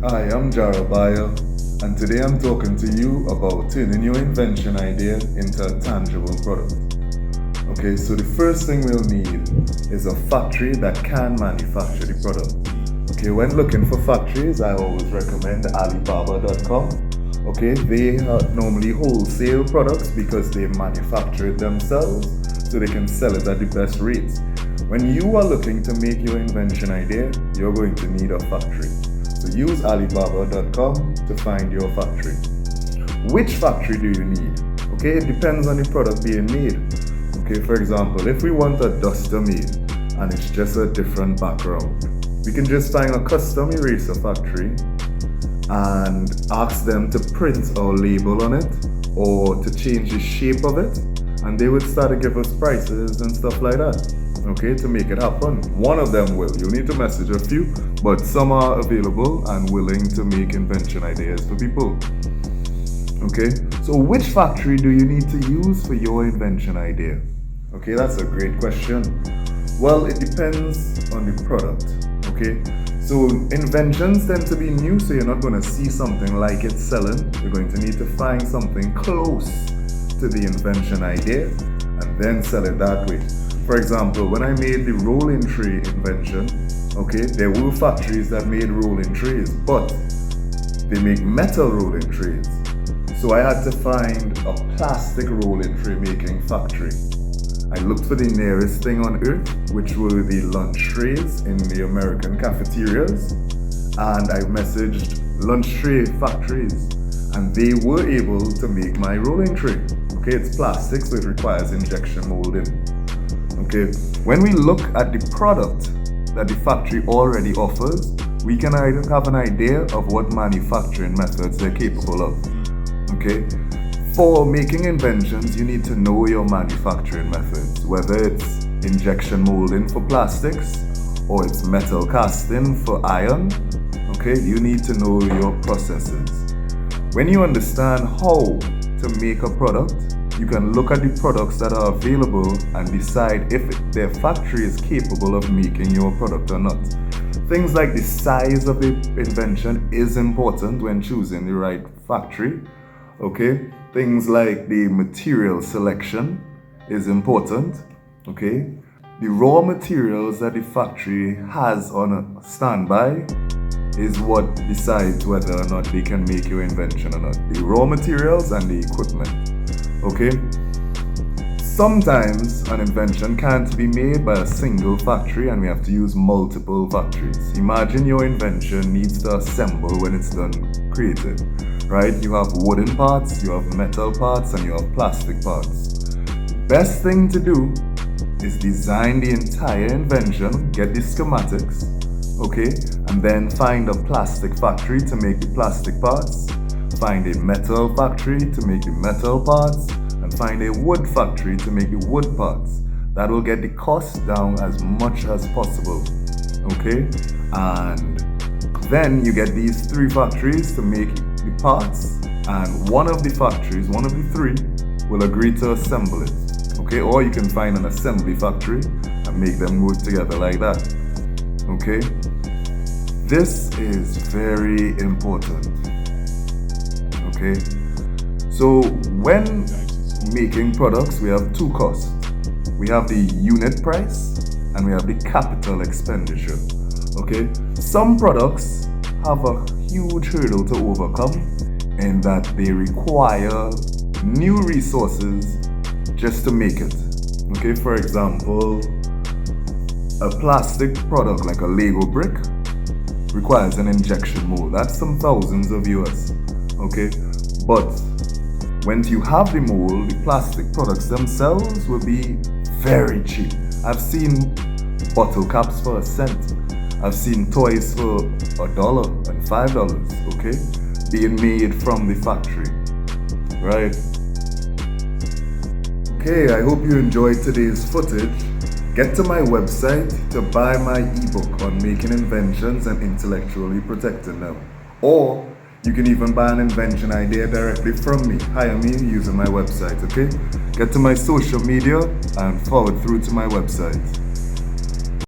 Hi, I'm Jarrel Byer, and today I'm talking to you about turning your invention idea into a tangible product. Okay, so the first thing we'll need is a factory that can manufacture the product. Okay, when looking for factories, I always recommend Alibaba.com. Okay, they normally wholesale products because they manufacture it themselves, so they can sell it at the best rates. When you are looking to make your invention idea, you're going to need a factory. So use Alibaba.com to find your factory. Which factory do you need? Okay, it depends on the product being made. Okay, for example, if we want a duster made and it's just a different background, we can just find a custom eraser factory and ask them to print our label on it or to change the shape of it, and they would start to give us prices and stuff like that. Okay, to make it happen. One of them will. You'll need to message a few, but some are available and willing to make invention ideas for people. Okay, so which factory do you need to use for your invention idea? Okay, that's a great question. Well, it depends on the product. Okay, so inventions tend to be new, so you're not going to see something like it selling. You're going to need to find something close to the invention idea and then sell it that way. For example, when I made the rolling tray invention, okay, there were factories that made rolling trays, but they make metal rolling trays. So I had to find a plastic rolling tray making factory. I looked for the nearest thing on earth, which were the lunch trays in the American cafeterias, and I messaged lunch tray factories, and they were able to make my rolling tray. Okay, it's plastic, so it requires injection molding. Okay, when we look at the product that the factory already offers, we can have an idea of what manufacturing methods they're capable of. Okay, for making inventions, you need to know your manufacturing methods, whether it's injection molding for plastics or it's metal casting for iron. Okay, you need to know your processes. When you understand how to make a product, you can look at the products that are available and decide if their factory is capable of making your product or not. Things like the size of the invention is important when choosing the right factory. Okay, things like the material selection is important. Okay, the raw materials that the factory has on a standby is what decides whether or not they can make your invention or not. The raw materials and the equipment. Okay, sometimes an invention can't be made by a single factory and we have to use multiple factories. Imagine your invention needs to assemble when it's done created, right? You have wooden parts, you have metal parts, and you have plastic parts. Best thing to do is design the entire invention, get the schematics, okay, and then find a plastic factory to make the plastic parts, find a metal factory to make the metal parts, and find a wood factory to make the wood parts. That will get the cost down as much as possible. Okay? And then you get these three factories to make the parts, and one of the factories, one of the three, will agree to assemble it. Okay? Or you can find an assembly factory and make them work together like that. Okay? This is very important. Okay, so when making products, we have two costs. We have the unit price and we have the capital expenditure. Okay, some products have a huge hurdle to overcome in that they require new resources just to make it. Okay, for example, a plastic product like a Lego brick requires an injection mold. That's some thousands of US. Okay, but when you have the mold, the plastic products themselves will be very cheap. I've seen bottle caps for $1. I've seen toys for $1 and $5, okay, being made from the factory, right? Okay, I hope you enjoyed today's footage. Get to my website to buy my ebook on making inventions and intellectually protecting them. Or you can even buy an invention idea directly from me. Hire me using my website, okay? Get to my social media and forward through to my website.